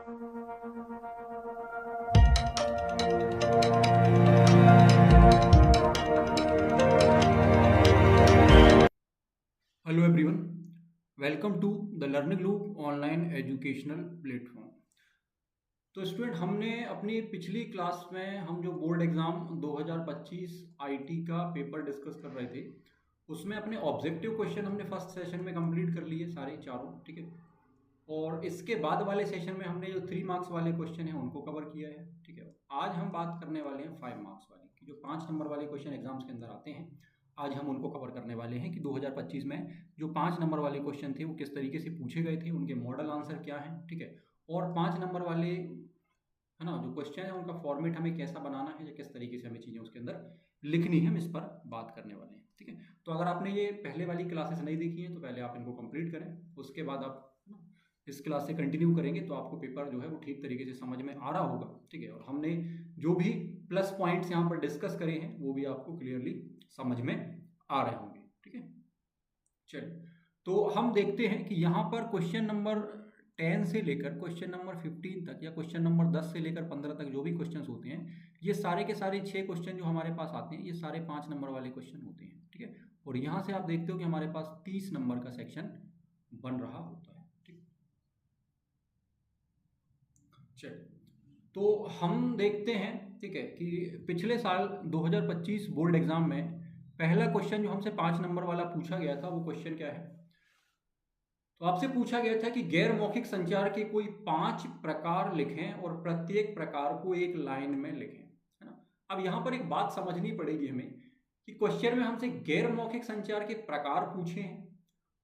Hello everyone, welcome to the Learning Loop online educational platform. तो student, हमने अपनी पिछली क्लास में हम जो बोर्ड एग्जाम 2025 आईटी का पेपर डिस्कस कर रहे थे, उसमें अपने ऑब्जेक्टिव क्वेश्चन हमने फर्स्ट सेशन में कंप्लीट कर लिए सारे चारों, ठीक है। और इसके बाद वाले सेशन में हमने जो 3 मार्क्स वाले क्वेश्चन हैं उनको कवर किया है, ठीक है। आज हम बात करने वाले हैं 5 मार्क्स वाले की, जो 5 नंबर वाले क्वेश्चन एग्जाम्स के अंदर आते हैं। आज हम उनको कवर करने वाले हैं कि 2025 में जो 5 नंबर वाले क्वेश्चन थे वो किस तरीके से पूछे गए थे, उनके मॉडल आंसर क्या हैं, ठीक है। और 5 नंबर वाले है ना जो क्वेश्चन है उनका फॉर्मेट हमें कैसा बनाना है या किस तरीके से हमें चीज़ें उसके अंदर लिखनी है, हम इस पर बात करने वाले हैं, ठीक है। तो अगर आपने ये पहले वाली क्लासेस नहीं देखी हैं तो पहले आप इनको कंप्लीट करें, उसके बाद आप है ना इस क्लास से कंटिन्यू करेंगे तो आपको पेपर जो है वो ठीक तरीके से समझ में आ रहा होगा, ठीक है। और हमने जो भी प्लस पॉइंट्स यहाँ पर डिस्कस करे हैं वो भी आपको क्लियरली समझ में आ रहे होंगे, ठीक है। चलिए, तो हम देखते हैं कि यहाँ पर क्वेश्चन नंबर 10 से लेकर क्वेश्चन नंबर 15 तक या क्वेश्चन नंबर 10 से लेकर 15 तक जो भी क्वेश्चंस होते हैं, ये सारे के सारे 6 क्वेश्चन जो हमारे पास आते हैं ये सारे 5 नंबर वाले क्वेश्चन होते हैं, ठीक है। और यहाँ से आप देखते हो कि हमारे पास 30 नंबर का सेक्शन बन रहा होता है, ठीक। चलिए, तो हम देखते हैं, ठीक है, कि पिछले साल 2025 बोर्ड एग्जाम में पहला क्वेश्चन जो हमसे 5 नंबर वाला पूछा गया था वो क्वेश्चन क्या है। तो आपसे पूछा गया था कि गैर मौखिक संचार के कोई 5 प्रकार लिखें और प्रत्येक प्रकार को एक लाइन में लिखें, है ना। अब यहाँ पर एक बात समझनी पड़ेगी हमें कि क्वेश्चन में हमसे गैर मौखिक संचार के प्रकार पूछे हैं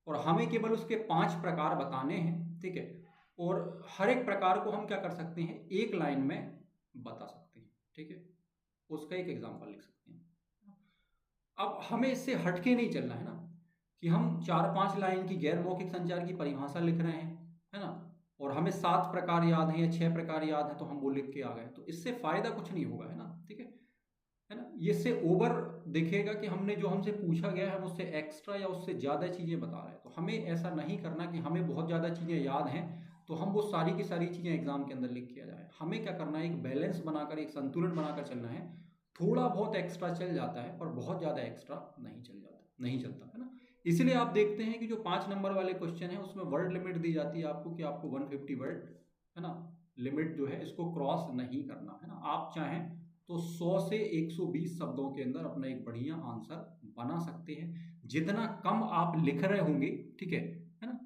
और हमें केवल उसके 5 प्रकार बताने हैं, ठीक है। और हर एक प्रकार को हम क्या कर सकते हैं, एक लाइन में बता सकते हैं, ठीक है। उसका एक एग्जाम्पल लिख सकते हैं। अब हमें इससे हटके नहीं चलना है ना कि हम 4-5 लाइन की गैर मौखिक संचार की परिभाषा लिख रहे हैं, है ना, और हमें 7 प्रकार याद हैं या 6 प्रकार याद हैं तो हम वो लिख के आ गए, तो इससे फायदा कुछ नहीं होगा, है ना, ठीक है ना। इससे ओवर दिखेगा कि हमने जो हमसे पूछा गया है हम उससे एक्स्ट्रा या उससे ज़्यादा चीज़ें बता रहे हैं। तो हमें ऐसा नहीं करना कि हमें बहुत ज़्यादा चीज़ें याद हैं तो हम वो सारी की सारी चीज़ें एग्जाम के अंदर लिख के आ जाए। हमें क्या करना है, एक बैलेंस बनाकर, एक संतुलन बनाकर चलना है। थोड़ा बहुत एक्स्ट्रा चल जाता है पर बहुत ज़्यादा एक्स्ट्रा नहीं चलता, है ना। इसलिए आप देखते हैं कि जो 5 नंबर वाले क्वेश्चन है उसमें वर्ड लिमिट दी जाती है आपको कि आपको 150 वर्ड, है ना, लिमिट जो है इसको क्रॉस नहीं करना, है ना। आप चाहें तो 100 से 120 शब्दों के अंदर अपना एक बढ़िया आंसर बना सकते हैं। जितना कम आप लिख रहे होंगे, ठीक है ना,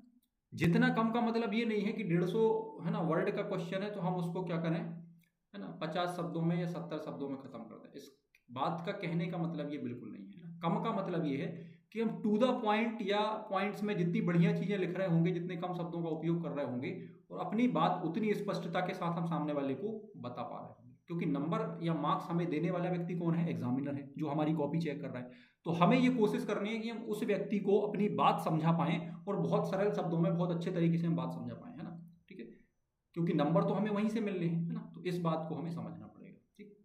जितना कम का मतलब ये नहीं है कि 150 है ना वर्ड का क्वेश्चन है तो हम उसको क्या करें, है ना, 50 शब्दों में या 70 शब्दों में खत्म कर दें। इस बात का कहने का मतलब ये बिल्कुल नहीं है ना। कम का मतलब ये है कि हम टू द पॉइंट या पॉइंट्स में जितनी बढ़िया चीजें लिख रहे होंगे, जितने कम शब्दों का उपयोग कर रहे होंगे और अपनी बात उतनी स्पष्टता के साथ हम सामने वाले को बता पा रहे होंगे। क्योंकि नंबर या मार्क्स हमें देने वाला व्यक्ति कौन है, एग्जामिनर है जो हमारी कॉपी चेक कर रहा है। तो हमें ये कोशिश करनी है कि हम उस व्यक्ति को अपनी बात समझा पाएं और बहुत सरल शब्दों में बहुत अच्छे तरीके से हम बात समझा पाएं, है ना, ठीक है। क्योंकि नंबर तो हमें वहीं से मिल रहे हैं, है ना, तो इस बात को हमें समझना पड़ेगा, ठीक।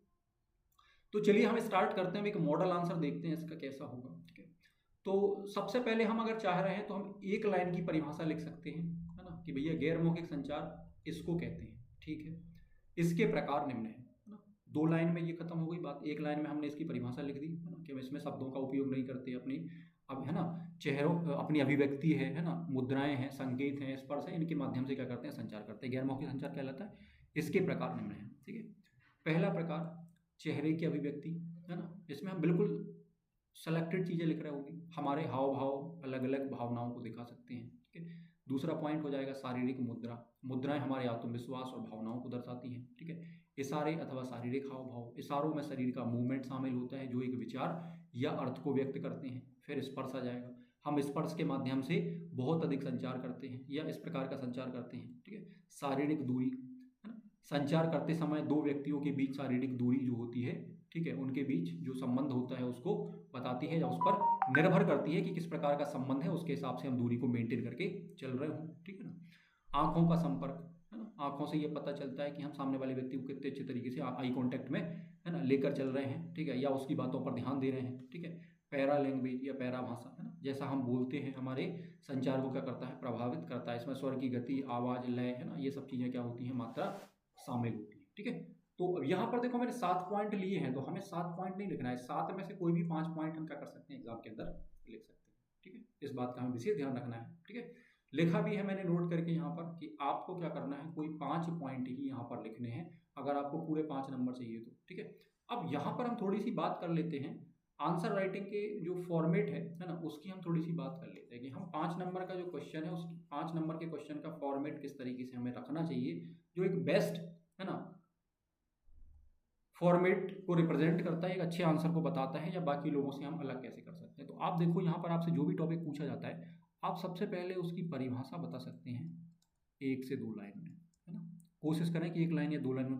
तो चलिए हम स्टार्ट करते हैं, एक मॉडल आंसर देखते हैं इसका कैसा होगा, ठीक है। तो सबसे पहले हम अगर चाह रहे हैं तो हम एक लाइन की परिभाषा लिख सकते हैं, है ना, कि भैया गैर मौखिक संचार इसको कहते हैं, ठीक है। इसके प्रकार निम्न है ना। 2 लाइन में ये खत्म हो गई बात। एक लाइन में हमने इसकी परिभाषा लिख दी, है ना, कि हम इसमें शब्दों का उपयोग नहीं करते, अपनी अब है ना चेहरों अपनी अभिव्यक्ति है ना, मुद्राएं हैं, संकेत हैं, स्पर्श है, इनके माध्यम से क्या करते हैं, संचार करते हैं। गैर मौखिक संचार कहलाता है। इसके प्रकार निम्न है, ठीक है। पहला प्रकार चेहरे की अभिव्यक्ति, है ना, इसमें हम बिल्कुल सेलेक्टेड चीज़ें लिख रहे होंगे, हमारे हाव भाव अलग अलग भावनाओं को दिखा सकते हैं, ठीक है। दूसरा पॉइंट हो जाएगा शारीरिक मुद्रा। मुद्राएं हमारे आत्मविश्वास और भावनाओं को दर्शाती हैं, ठीक है। इशारे अथवा शारीरिक हाव भाव, इशारों में शरीर का मूवमेंट शामिल होता है जो एक विचार या अर्थ को व्यक्त करते हैं। फिर स्पर्श आ जाएगा। हम स्पर्श के माध्यम से बहुत अधिक संचार करते हैं या इस प्रकार का संचार करते हैं, ठीक है। शारीरिक दूरी, है ना, संचार करते समय 2 व्यक्तियों के बीच शारीरिक दूरी जो होती है, ठीक है, उनके बीच जो संबंध होता है उसको बताती है या उस पर निर्भर करती है कि किस प्रकार का संबंध है, उसके हिसाब से हम दूरी को मेंटेन करके चल रहे हों, ठीक है ना। आंखों का संपर्क, है ना, आंखों से ये पता चलता है कि हम सामने वाले व्यक्ति को कितने अच्छे तरीके से आई कांटेक्ट में, है ना, लेकर चल रहे हैं, ठीक है, या उसकी बातों पर ध्यान दे रहे हैं, ठीक है। पैरा लैंग्वेज या पैरा भाषा, है ना, जैसा हम बोलते हैं हमारे संचार को क्या करता है, प्रभावित करता है। इसमें स्वर की गति, आवाज़, लय, है ना, ये सब चीज़ें क्या होती हैं, मात्रा शामिल होती है। ठीक है, तो यहाँ पर देखो मैंने 7 पॉइंट लिए हैं, तो हमें 7 पॉइंट नहीं लिखना है, 7 में से कोई भी 5 पॉइंट हम क्या कर सकते हैं, एग्जाम के अंदर लिख सकते हैं। ठीक है, इस बात का हमें विशेष ध्यान रखना है। ठीक है, लिखा भी है मैंने नोट करके यहाँ पर कि आपको क्या करना है, कोई 5 पॉइंट ही यहाँ पर लिखने हैं अगर आपको पूरे 5 नंबर चाहिए तो। ठीक है, अब यहाँ पर हम थोड़ी सी बात कर लेते हैं आंसर राइटिंग के जो फॉर्मेट है ना, उसकी हम थोड़ी सी बात कर लेते हैं कि हम 5 नंबर का जो क्वेश्चन है, उस 5 नंबर के क्वेश्चन का फॉर्मेट किस तरीके से हमें रखना चाहिए, जो एक बेस्ट, है ना, फॉर्मेट को रिप्रेजेंट करता है, एक अच्छे आंसर को बताता है, या बाकी लोगों से हम अलग कैसे कर सकते हैं। तो आप देखो यहाँ पर आपसे जो भी टॉपिक पूछा जाता है, आप सबसे पहले उसकी परिभाषा बता सकते हैं 1 से 2 लाइन में, है ना, कोशिश करें कि 1 लाइन या 2 लाइन में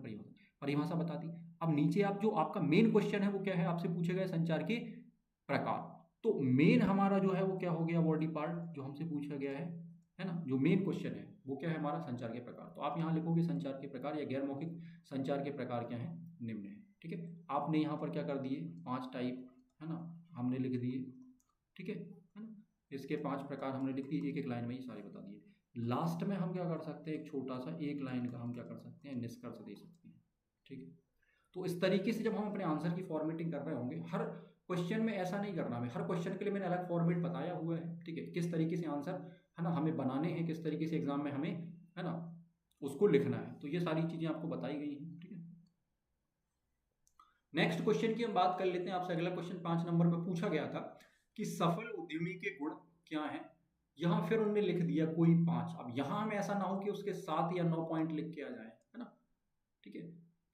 परिभाषा बता दी। अब नीचे आप जो आपका मेन क्वेश्चन है वो क्या है, आपसे पूछे गए संचार के प्रकार। तो मेन हमारा जो है वो क्या हो गया, बॉडी पार्ट जो हमसे पूछा गया है ना, जो मेन क्वेश्चन है वो क्या है, हमारा संचार के प्रकार। तो आप यहाँ लिखोगे संचार के प्रकार या गैर मौखिक संचार के प्रकार क्या है, निम्न है। ठीक है, आपने यहाँ पर क्या कर दिए, 5 टाइप, है ना, हमने लिख दिए। ठीक है ना, इसके 5 प्रकार हमने लिख दिए, एक एक लाइन में ये सारे बता दिए। लास्ट में हम क्या कर सकते हैं, एक छोटा सा 1 लाइन का हम क्या कर सकते हैं, निष्कर्ष दे सकते हैं। ठीक है, तो इस तरीके से जब हम अपने आंसर की फॉर्मेटिंग कर रहे होंगे, हर क्वेश्चन में ऐसा नहीं करना हमें, हर क्वेश्चन के लिए मैंने अलग फॉर्मेट बताया हुआ है। ठीक है, किस तरीके से आंसर, है ना, हमें बनाने हैं, किस तरीके से एग्जाम में हमें, है ना, उसको लिखना है। तो ये सारी चीजें आपको बताई गई हैं। ठीक है, नेक्स्ट क्वेश्चन की हम बात कर लेते हैं। आपसे अगला क्वेश्चन 5 नंबर पर पूछा गया था कि सफल उद्यमी के गुण क्या हैं। यहाँ फिर उन्होंने लिख दिया कोई 5। अब यहाँ हमें ऐसा ना हो कि उसके 7 या 9 पॉइंट लिख के आ जाए, है ना। ठीक है,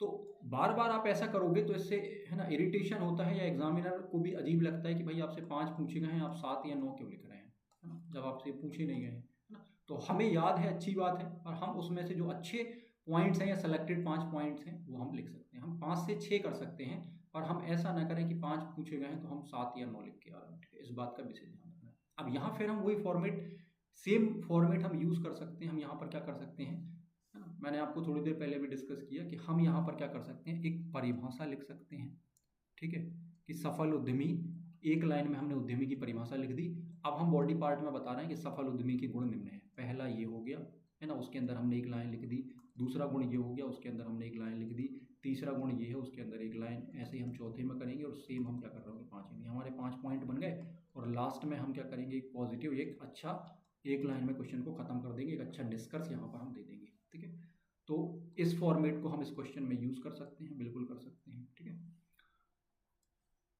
तो बार बार आप ऐसा करोगे तो इससे, है ना, इरिटेशन होता है, या एग्जामिनर को भी अजीब लगता है कि भाई आपसे 5 पूछे गए हैं, आप 7 या 9 क्यों लिख रहे हैं, है ना, जब आपसे पूछे नहीं गए हैं, है ना। तो हमें याद है, अच्छी बात है, और हम उसमें से जो अच्छे पॉइंट्स हैं या सेलेक्टेड 5 पॉइंट्स हैं वो हम लिख सकते हैं। हम 5 से 6 कर सकते हैं, और हम ऐसा ना करें कि 5 पूछे गए हैं तो हम 7 या 9 लिख के आ रहे हैं। ठीक है, इस बात का विशेष ध्यान रखना है। अब यहाँ फिर हम वही फॉर्मेट, सेम फॉर्मेट हम यूज़ कर सकते हैं। हम यहाँ पर क्या कर सकते हैं, है ना, मैंने आपको थोड़ी देर पहले भी डिस्कस किया कि हम यहाँ पर क्या कर सकते हैं, एक परिभाषा लिख सकते हैं। ठीक है, कि सफल उद्यमी, 1 लाइन में हमने उद्यमी की परिभाषा लिख दी। अब हम बॉडी पार्ट में बता रहे हैं कि सफल उद्यमी के गुण निम्न है। पहला ये हो गया, है ना, उसके अंदर हमने 1 लाइन लिख दी। दूसरा गुण ये हो गया, उसके अंदर हमने 1 लाइन लिख दी। तीसरा गुण ये है, उसके अंदर 1 लाइन। ऐसे ही हम चौथे में करेंगे, और सेम हम क्या कर रहे होंगे 5वें में। हमारे 5 पॉइंट बन गए, और लास्ट में हम क्या करेंगे, एक पॉजिटिव, एक अच्छा, 1 लाइन में क्वेश्चन को खत्म कर देंगे, एक अच्छा निष्कर्ष यहाँ पर हम दे देंगे। ठीक है, तो इस फॉर्मेट को हम इस क्वेश्चन में यूज कर सकते हैं, बिल्कुल कर सकते हैं। ठीक है,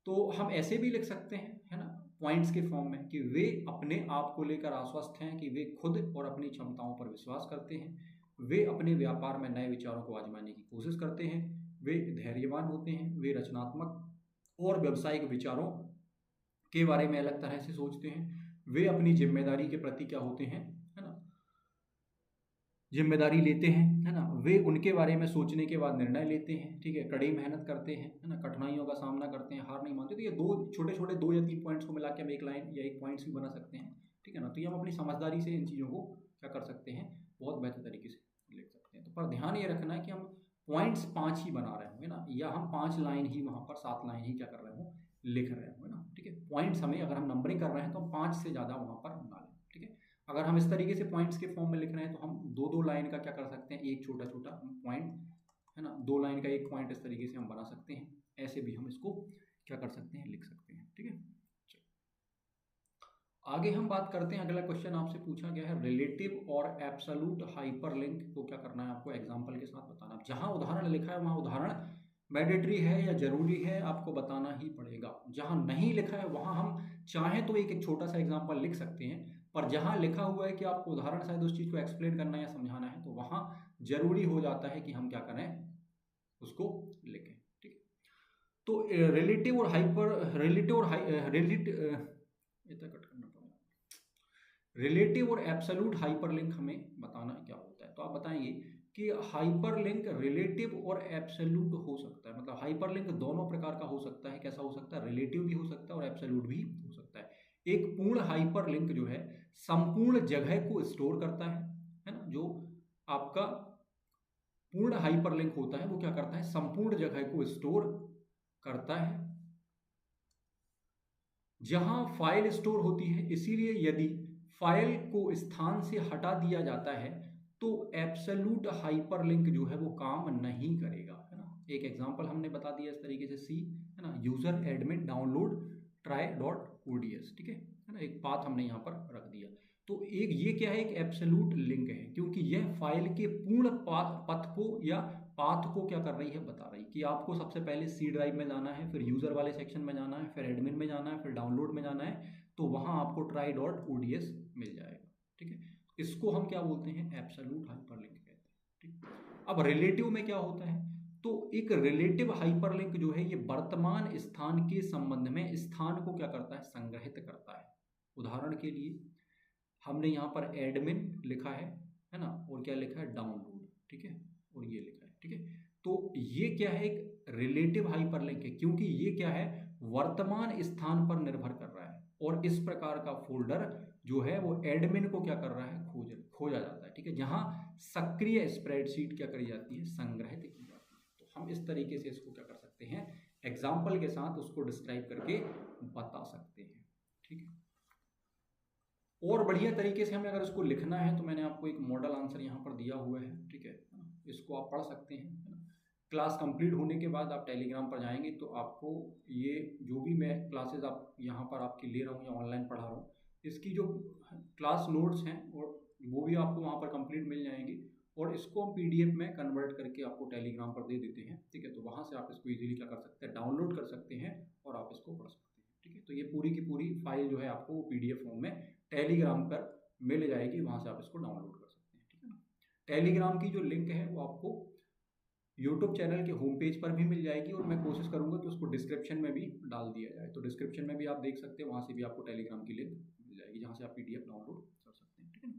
तो हम ऐसे भी लिख सकते हैं, है ना, पॉइंट्स के फॉर्म में, कि वे अपने आप को लेकर आश्वस्त हैं, कि वे खुद और अपनी क्षमताओं पर विश्वास करते हैं, वे अपने व्यापार में नए विचारों को आजमाने की कोशिश करते हैं, वे धैर्यवान होते हैं, वे रचनात्मक और व्यावसायिक विचारों के बारे में अलग तरह से सोचते हैं, वे अपनी जिम्मेदारी के प्रति क्या होते हैं, है ना, जिम्मेदारी लेते हैं, है ना, वे उनके बारे में सोचने के बाद निर्णय लेते हैं। ठीक है, कड़ी मेहनत करते हैं, है ना, कठिनाइयों का सामना करते हैं, हार नहीं मानते। तो ये 2 छोटे छोटे 2 या 3 पॉइंट्स को मिला के हम 1 लाइन या 1 पॉइंट्स भी बना सकते हैं। ठीक है ना, तो ये हम अपनी समझदारी से इन चीज़ों को क्या कर सकते हैं, बहुत बेहतर तरीके से लिख सकते हैं। तो पर ध्यान ये रखना है कि हम पॉइंट्स 5 ही बना रहे होंगे ना, या हम 5 लाइन ही वहाँ पर 7 लाइन ही क्या कर रहे हो, लिख रहे हो, है ना। ठीक है, पॉइंट्स हमें, अगर हम नंबरिंग कर रहे हैं तो 5 से ज़्यादा वहाँ पर ना लें। ठीक है, अगर हम इस तरीके से पॉइंट्स के फॉर्म में लिख रहे हैं तो हम 2-2 लाइन का क्या कर सकते हैं, एक छोटा छोटा पॉइंट, है ना, 2 लाइन का 1 पॉइंट इस तरीके से हम बना सकते हैं। ऐसे भी हम इसको क्या कर सकते हैं, लिख सकते हैं। ठीक है, आगे हम बात करते हैं। अगला क्वेश्चन आपसे पूछा गया है, रिलेटिव और एब्सोल्यूट हाइपरलिंक को क्या करना है, आपको एग्जांपल के साथ बताना। जहां उदाहरण लिखा है वहां उदाहरण मैंडेटरी है या जरूरी है, आपको बताना ही पड़ेगा। जहां नहीं लिखा है वहां हम चाहें तो एक एक छोटा सा एग्जांपल लिख सकते हैं, पर जहां लिखा हुआ है कि आपको उदाहरण शायद उस चीज को एक्सप्लेन करना है या समझाना है, तो वहां जरूरी हो जाता है कि हम क्या करें, उसको लिखें। ठीक है, तो रिलेटिव और हाइपर, रिलेटिव और कट करना पड़ेगा, रिलेटिव और एब्सोल्यूट हाइपरलिंक हमें बताना क्या होता है। तो आप बताएंगे कि हाइपरलिंक रिलेटिव और एब्सोल्यूट हो सकता है। मतलब हाइपरलिंक दोनों प्रकार का हो सकता है। कैसा हो सकता है, रिलेटिव भी हो सकता है और एब्सोल्यूट भी हो सकता है। एक पूर्ण हाइपरलिंक जो है संपूर्ण जगह को स्टोर करता है ना। जो आपका पूर्ण हाइपरलिंक होता है वो क्या करता है, संपूर्ण जगह को स्टोर करता है। जहां फाइल स्टोर होती है, इसीलिए यदि फाइल को स्थान से हटा दिया जाता है तो एब्सोल्यूट हाइपरलिंक जो है वो काम नहीं करेगा, है ना। एक एग्जांपल हमने बता दिया इस तरीके से, सी, है ना, यूजर एडमिन डाउनलोड try.ods, ठीक है ना, एक पाथ हमने यहाँ पर रख दिया। तो एक ये क्या है, एक एब्सोल्यूट लिंक है, क्योंकि यह फाइल के पूर्ण पथ को या पाथ को क्या कर रही है, बता रही है कि आपको सबसे पहले सी ड्राइव में जाना है, फिर यूजर वाले सेक्शन में जाना है, फिर एडमिन में जाना है, फिर डाउनलोड में जाना है, तो वहां आपको try.ods मिल जाएगा, ठीक है। इसको हम क्या बोलते हैं, एब्सोल्यूट हाइपरलिंक कहते हैं, ठीक। अब रिलेटिव में क्या होता है, तो एक रिलेटिव हाइपरलिंक जो है ये वर्तमान स्थान के संबंध में स्थान को क्या करता है, संग्रहित करता है। उदाहरण के लिए हमने यहाँ पर एडमिन लिखा है ना, और क्या लिखा है, डाउनलोड, ठीक है, और ये लिखा है, ठीक है। तो ये क्या है, एक रिलेटिव हाइपरलिंक है, क्योंकि ये क्या है, वर्तमान स्थान पर निर्भर कर रहा है, और इस प्रकार का फोल्डर जो है वो एडमिन को क्या कर रहा है, खोजा जाता है, ठीक है, जहां सक्रिय स्प्रेडशीट क्या करी जाती है, संग्रहित की जाती है। तो हम इस तरीके से इसको क्या कर सकते हैं, एग्जाम्पल के साथ उसको डिस्क्राइब करके बता सकते हैं, ठीक है। और बढ़िया तरीके से हमें अगर इसको लिखना है तो मैंने आपको एक मॉडल आंसर यहाँ पर दिया हुआ है, ठीक है, इसको आप पढ़ सकते हैं, है ना। क्लास कंप्लीट होने के बाद आप टेलीग्राम पर जाएंगे तो आपको ये जो भी मैं क्लासेस आप यहाँ पर आपकी ले रहा हूँ या ऑनलाइन पढ़ा रहा हूँ, इसकी जो क्लास नोट्स हैं और वो भी आपको वहाँ पर कंप्लीट मिल जाएंगे, और इसको हम PDF में कन्वर्ट करके आपको टेलीग्राम पर दे देते हैं, ठीक है। तो वहाँ से आप इसको ईजिली क्या कर सकते हैं, डाउनलोड कर सकते हैं और आप इसको पढ़ सकते हैं, ठीक है। तो ये पूरी की पूरी फाइल जो है आपको PDF फॉर्म में टेलीग्राम पर मिल जाएगी, वहाँ से आप इसको डाउनलोड कर सकते हैं, ठीक है ना। टेलीग्राम की जो लिंक है वो आपको यूट्यूब चैनल के होम पेज पर भी मिल जाएगी, और मैं कोशिश करूंगा कि उसको डिस्क्रिप्शन में भी डाल दिया जाए, तो डिस्क्रिप्शन में भी आप देख सकते हैं, वहाँ से भी आपको टेलीग्राम की लिंक मिल जाएगी जहाँ से आप PDF डाउनलोड कर सकते हैं, ठीक है ना।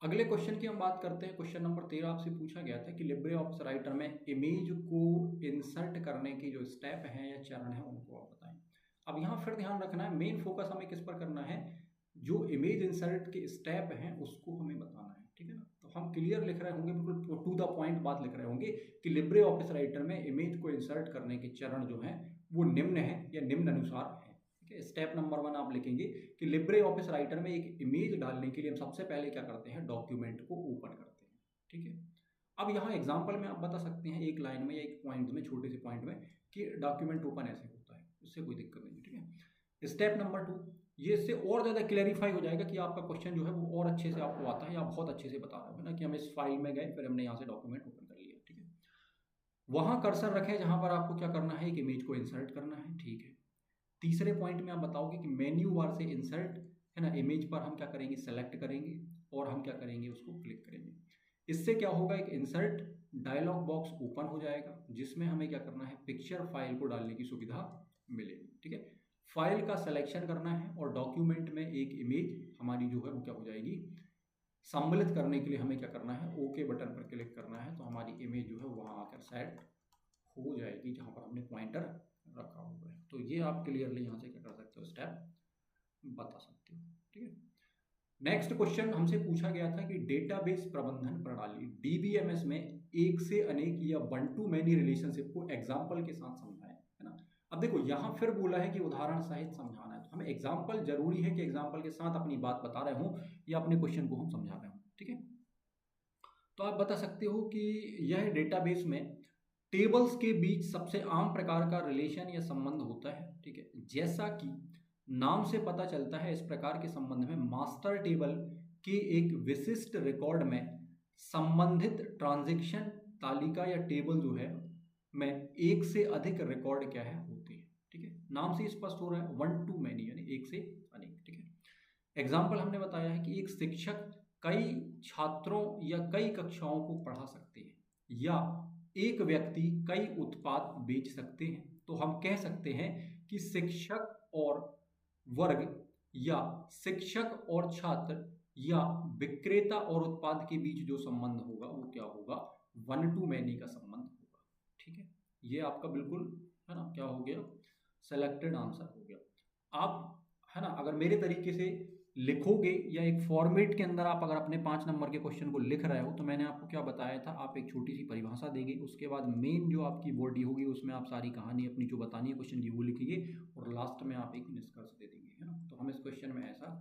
अगले क्वेश्चन की हम बात करते हैं। क्वेश्चन नंबर 13 आपसे पूछा गया था कि लिब्रे ऑफिस राइटर में इमेज को इंसर्ट करने की जो स्टेप हैं या चरण हैं उनको आप बताएं। अब यहाँ फिर ध्यान रखना है, मेन फोकस हमें किस पर करना है, जो इमेज इंसर्ट के स्टेप हैं उसको हमें बताना है, ठीक है ना। तो हम क्लियर लिख रहे होंगे, बिल्कुल टू द पॉइंट बात लिख रहे होंगे कि लिब्रे ऑफिस राइटर में इमेज को इंसर्ट करने के चरण जो हैं वो निम्न है या निम्न अनुसार है, ठीक है। स्टेप नंबर 1 आप लिखेंगे कि लिब्रे ऑफिस राइटर में एक इमेज डालने के लिए हम सबसे पहले क्या करते हैं, डॉक्यूमेंट को ओपन करते हैं, ठीक है। अब यहाँ एग्जांपल में आप बता सकते हैं एक लाइन में या एक पॉइंट में, छोटे से पॉइंट में, कि डॉक्यूमेंट ओपन ऐसे होता है, इससे कोई दिक्कत नहीं, ठीक है। स्टेप नंबर 2, ये इससे और ज़्यादा क्लैरिफाई हो जाएगा कि आपका क्वेश्चन जो है वो और अच्छे से आपको आता है, आप बहुत अच्छे से बता रहे हो, है ना, कि हम इस फाइल में गए, फिर हमने यहाँ से डॉक्यूमेंट ओपन कर लिया, ठीक है। वहाँ कर्सर रखें जहाँ पर आपको क्या करना है, एक इमेज को इंसर्ट करना है, ठीक है। तीसरे पॉइंट में आप बताओगे कि मेन्यू बार से इंसर्ट, है ना, इमेज पर हम क्या करेंगे, सेलेक्ट करेंगे और हम क्या करेंगे, उसको क्लिक करेंगे। इससे क्या होगा, एक इंसर्ट डायलॉग बॉक्स ओपन हो जाएगा जिसमें हमें क्या करना है, पिक्चर फाइल को डालने की सुविधा मिलेगी, ठीक है। फाइल का सिलेक्शन करना है और डॉक्यूमेंट में एक इमेज हमारी जो है वो क्या हो जाएगी, सम्मिलित करने के लिए हमें क्या करना है, ओके बटन पर क्लिक करना है, तो हमारी इमेज जो है वहाँ आकर सेट हो जाएगी जहाँ पर हमने पॉइंटर रखा हुआ है। तो ये आप क्लियरली यहाँ से क्या कर सकते हो, स्टेप बता सकते हो, ठीक है। नेक्स्ट क्वेश्चन हमसे पूछा गया था कि डेटाबेस प्रबंधन प्रणाली DBMS में एक से अनेक या वन टू मैनी रिलेशनशिप को एग्जाम्पल के साथ समझाएं, है ना। अब देखो यहाँ फिर बोला है कि उदाहरण सहित समझाना है, तो हमें एग्जाम्पल जरूरी है कि एग्जाम्पल के साथ अपनी बात बता रहे हो या अपने क्वेश्चन को हम समझा रहे हो, ठीक है। तो आप बता सकते हो कि यह डेटाबेस में टेबल्स के बीच सबसे आम प्रकार का रिलेशन या संबंध होता है, ठीक है। जैसा कि नाम से पता चलता है, इस प्रकार के संबंध में मास्टर टेबल के एक विशिष्ट रिकॉर्ड में संबंधित ट्रांजैक्शन तालिका या टेबल जो है में एक से अधिक रिकॉर्ड क्या है, होते हैं, ठीक है। नाम से स्पष्ट हो रहा है, वन टू मैनी यानी एक से अनेक, ठीक है। एग्जाम्पल हमने बताया है कि एक शिक्षक कई छात्रों या कई कक्षाओं को पढ़ा सकते हैं, या एक व्यक्ति कई उत्पाद बेच सकते हैं। तो हम कह सकते हैं कि शिक्षक और वर्ग या शिक्षक और छात्र या विक्रेता और उत्पाद के बीच जो संबंध होगा वो क्या होगा, वन टू मैनी का संबंध होगा, ठीक है। ये आपका बिल्कुल, है ना, क्या हो गया, सेलेक्टेड आंसर हो गया। आप, है ना, अगर मेरे तरीके से लिखोगे या एक फॉर्मेट के अंदर आप अगर अपने 5 नंबर के क्वेश्चन को लिख रहे हो तो मैंने आपको क्या बताया था, आप एक छोटी सी परिभाषा देंगे, उसके बाद मेन जो आपकी बॉडी होगी उसमें आप सारी कहानी अपनी जो बतानी है क्वेश्चन की वो लिखिए और लास्ट में आप एक निष्कर्ष दे देंगे, है ना। तो हम इस क्वेश्चन में ऐसा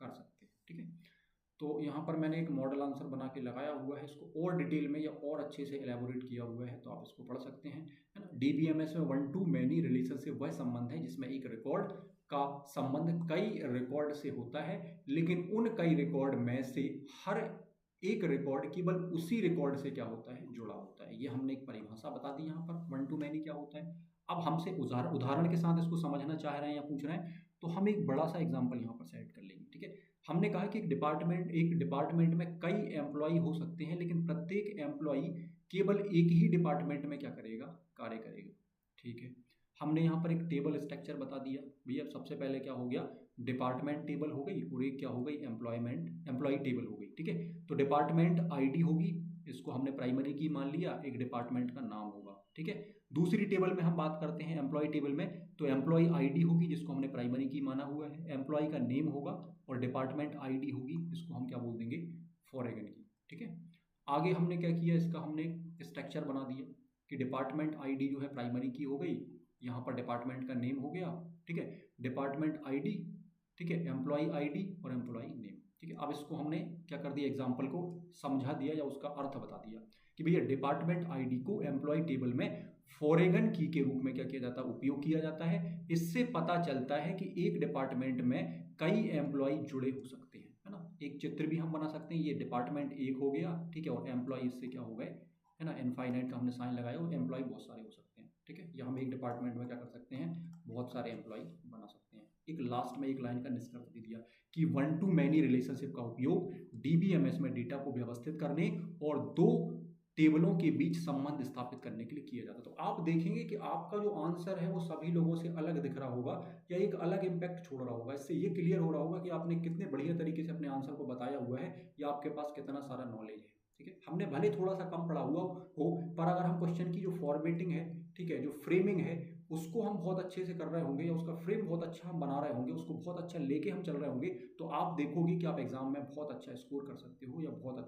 कर सकते हैं, ठीक है। तो यहाँ पर मैंने एक मॉडल आंसर बना के लगाया हुआ है, इसको और डिटेल में या और अच्छे से एलेबोरेट किया हुआ है तो आप इसको पढ़ सकते हैं, है ना। डीबीएमएस में वन टू मैनी रिलेशनशिप वह संबंध है जिसमें एक रिकॉर्ड का संबंध कई रिकॉर्ड से होता है, लेकिन उन कई रिकॉर्ड में से हर एक रिकॉर्ड केवल उसी रिकॉर्ड से क्या होता है, जुड़ा होता है। ये हमने एक परिभाषा बता दी यहाँ पर, वन टू मैनी क्या होता है। अब हमसे उदाहरण के साथ इसको समझना चाह रहे हैं या पूछ रहे हैं तो हम एक बड़ा सा एग्जाम्पल यहाँ पर सेट कर लेंगे, ठीक है। हमने कहा कि एक डिपार्टमेंट में कई एम्प्लॉय हो सकते हैं, लेकिन प्रत्येक एम्प्लॉय केवल एक ही डिपार्टमेंट में क्या करेगा, कार्य करेगा, ठीक है। हमने यहाँ पर एक टेबल स्ट्रक्चर बता दिया भैया। सबसे पहले क्या हो गया, डिपार्टमेंट टेबल हो गई और एक क्या हो गई, एम्प्लॉय टेबल हो गई, ठीक है। तो डिपार्टमेंट आईडी होगी, इसको हमने प्राइमरी की मान लिया, एक डिपार्टमेंट का नाम होगा, ठीक है। दूसरी टेबल में हम बात करते हैं एम्प्लॉय टेबल में, तो एम्प्लॉय आईडी होगी जिसको हमने प्राइमरी की माना हुआ है, एम्प्लॉय का नेम होगा और डिपार्टमेंट आईडी होगी, इसको हम क्या बोल देंगे, फॉरेगन की, ठीक है। आगे हमने क्या किया, इसका हमने स्ट्रक्चर बना दिया कि डिपार्टमेंट आईडी जो है प्राइमरी की हो गई, यहाँ पर डिपार्टमेंट का नेम हो गया, ठीक है, डिपार्टमेंट आईडी, ठीक है, एम्प्लॉय आईडी और एम्प्लॉय नेम, ठीक है। अब इसको हमने क्या कर दिया, एग्जाम्पल को समझा दिया या उसका अर्थ बता दिया कि भैया डिपार्टमेंट आईडी को एम्प्लॉय टेबल में फॉरेगन की के रूप में क्या किया जाता है, उपयोग किया जाता है। इससे पता चलता है कि एक डिपार्टमेंट में कई एम्प्लॉय जुड़े हो सकते हैं, है ना। एक चित्र भी हम बना सकते हैं, ये डिपार्टमेंट एक हो गया, ठीक है, और एम्प्लॉय इससे क्या हो गए, है ना, इनफाइनाइट का हमने साइन लगाया और एम्प्लॉय बहुत सारे हो सकते हैं, ठीक है। या हम एक डिपार्टमेंट में क्या कर सकते हैं, बहुत सारे एम्प्लॉय बना सकते हैं। एक लास्ट में एक लाइन का निष्कर्ष दे दिया कि वन टू मैनी रिलेशनशिप का उपयोग डीबीएमएस में डेटा को व्यवस्थित करने और दो टेबलों के बीच संबंध स्थापित करने के लिए किया जाता है। तो आप देखेंगे कि आपका जो आंसर है वो सभी लोगों से अलग दिख रहा होगा या एक अलग इम्पैक्ट छोड़ रहा होगा। इससे ये क्लियर हो रहा होगा कि आपने कितने बढ़िया तरीके से अपने आंसर को बताया हुआ है या आपके पास कितना सारा नॉलेज है, ठीक है। हमने भले थोड़ा सा कम पढ़ा हुआ हो, पर अगर हम क्वेश्चन की जो फॉर्मेटिंग है, ठीक है, जो फ्रेमिंग है, उसको हम बहुत अच्छे से कर रहे होंगे या उसका फ्रेम बहुत अच्छा हम बना रहे होंगे, उसको बहुत अच्छा लेके हम चल रहे होंगे, तो आप देखोगे कि आप एग्जाम में बहुत अच्छा स्कोर कर सकते हो या बहुत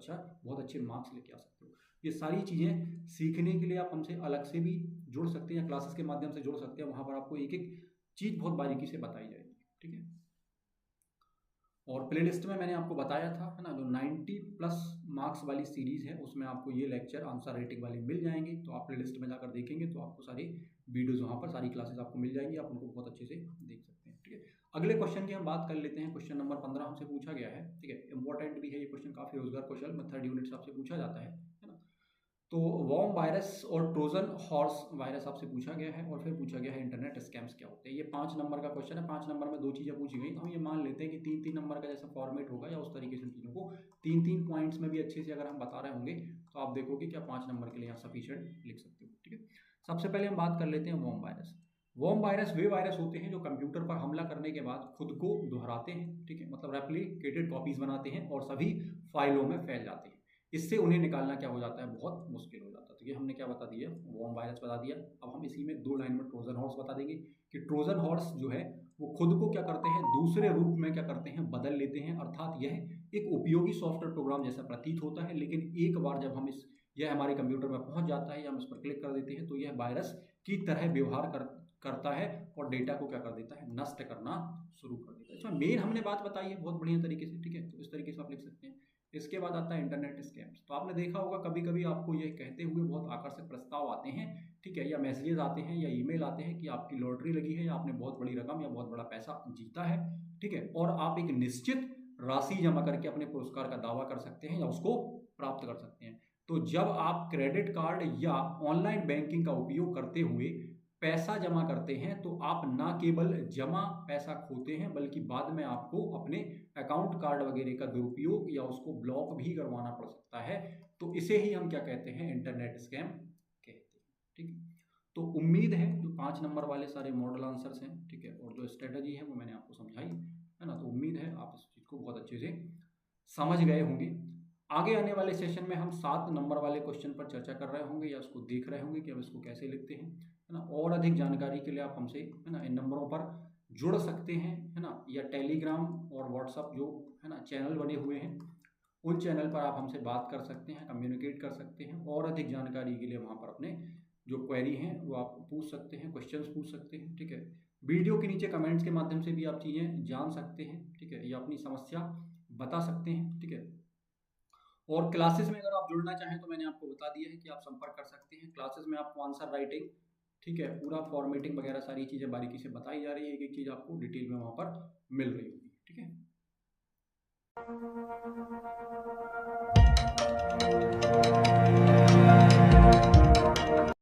अच्छे मार्क्स लेके आ सकते हो। ये सारी चीज़ें सीखने के लिए आप हमसे अलग से भी जुड़ सकते हैं या क्लासेस के माध्यम से जुड़ सकते हैं, वहाँ पर आपको एक एक चीज़ बहुत बारीकी से बताई जाएगी, ठीक है। और प्लेलिस्ट में मैंने आपको बताया था, है ना, जो 90+ मार्क्स वाली सीरीज़ है उसमें आपको ये लेक्चर आंसर राइटिंग वाले मिल जाएंगे। तो आप प्लेलिस्ट में जाकर देखेंगे तो आपको सारी वीडियोज़ वहाँ पर सारी क्लासेस आपको मिल जाएंगी, आप उनको बहुत अच्छे से देख सकते हैं, ठीक है। अगले क्वेश्चन की हम बात कर लेते हैं। क्वेश्चन नंबर 15 हमसे पूछा गया है, ठीक है, इंपॉर्टेंट भी है ये क्वेश्चन, काफ़ी रोजगार कौशल में 3rd यूनिट से आपसे पूछा जाता है ना। तो वॉर्म वायरस और ट्रोजन हॉर्स वायरस आपसे पूछा गया है और फिर पूछा गया है इंटरनेट स्कैम्स क्या होते हैं। ये 5 नंबर का क्वेश्चन है, 5 नंबर में 2 चीज़ें पूछी गई, तो हम ये मान लेते हैं कि 3-3 नंबर का जैसा फॉर्मेट होगा या उस तरीके से चीज़ों को 3-3 पॉइंट्स में भी अच्छे से अगर हम बता रहे होंगे तो आप देखोगे कि आप 5 नंबर के लिए यहाँ सफिशिएंट लिख सकते हो, ठीक है। सबसे पहले हम बात कर लेते हैं वॉर्म वायरस। वॉर्म वायरस वे वायरस होते हैं जो कंप्यूटर पर हमला करने के बाद खुद को दोहराते हैं, ठीक है, मतलब रेप्लिकेटेड कॉपीज बनाते हैं और सभी फाइलों में फैल जाते हैं। इससे उन्हें निकालना क्या हो जाता है, बहुत मुश्किल हो जाता है। तो ये हमने क्या बता दिया, वॉर्म वायरस बता दिया। अब हम इसी में 2 लाइन में ट्रोजन हॉर्स बता देंगे कि ट्रोजन हॉर्स जो है वो खुद को क्या करते हैं, दूसरे रूप में क्या करते हैं, बदल लेते हैं। अर्थात यह एक उपयोगी सॉफ्टवेयर प्रोग्राम जैसा प्रतीत होता है, लेकिन एक बार जब हम यह हमारे कंप्यूटर में पहुंच जाता है या हम इस पर क्लिक कर देते हैं तो यह वायरस की तरह व्यवहार करता है और डेटा को क्या कर देता है, नष्ट करना शुरू कर देता है। इसमें मेन हमने बात बताई है बहुत बढ़िया तरीके से, ठीक है। तो इस तरीके से आप लिख सकते हैं। इसके बाद आता है इंटरनेट स्कैम्स। तो आपने देखा होगा कभी कभी आपको ये कहते हुए बहुत आकर्षक प्रस्ताव आते हैं, ठीक है, या मैसेजेस आते हैं या ईमेल आते हैं कि आपकी लॉटरी लगी है या आपने बहुत बड़ी रकम या बहुत बड़ा पैसा जीता है, ठीक है, और आप एक निश्चित राशि जमा करके अपने पुरस्कार का दावा कर सकते हैं या उसको प्राप्त कर सकते हैं। तो जब आप क्रेडिट कार्ड या ऑनलाइन बैंकिंग का उपयोग करते हुए पैसा जमा करते हैं तो आप ना केवल जमा पैसा खोते हैं बल्कि बाद में आपको अपने अकाउंट कार्ड वगैरह का दुरुपयोग या उसको ब्लॉक भी करवाना पड़ सकता है। तो इसे ही हम क्या कहते हैं, इंटरनेट स्कैम कहते हैं, ठीक है। तो उम्मीद है जो 5 नंबर वाले सारे मॉडल आंसर्स हैं, ठीक है, और जो स्ट्रेटजी है वो मैंने आपको समझाई, है ना। तो उम्मीद है आप इस चीज़ को बहुत अच्छे से समझ गए होंगे। आगे आने वाले सेशन में हम 7 नंबर वाले क्वेश्चन पर चर्चा कर रहे होंगे या उसको देख रहे होंगे कि अब इसको कैसे लिखते हैं, है ना। और अधिक जानकारी के लिए आप हमसे, है ना, इन नंबरों पर जुड़ सकते हैं, है ना, या टेलीग्राम और व्हाट्सअप जो है ना चैनल बने हुए हैं, उन चैनल पर आप हमसे बात कर सकते हैं, कम्युनिकेट कर सकते हैं, और अधिक जानकारी के लिए वहाँ पर अपने जो क्वेरी हैं वो आप पूछ सकते हैं, क्वेश्चंस पूछ सकते हैं, ठीक है। वीडियो के नीचे कमेंट्स के माध्यम से भी आप चीज़ें जान सकते हैं, ठीक है, या अपनी समस्या बता सकते हैं, ठीक है। और क्लासेस में अगर आप जुड़ना चाहें तो मैंने आपको बता दिया है कि आप संपर्क कर सकते हैं। क्लासेस में आपको आंसर राइटिंग, ठीक है, पूरा फॉर्मेटिंग वगैरह सारी चीज़ें बारीकी से बताई जा रही है, एक एक चीज़ आपको डिटेल में वहाँ पर मिल रही होगी, ठीक है।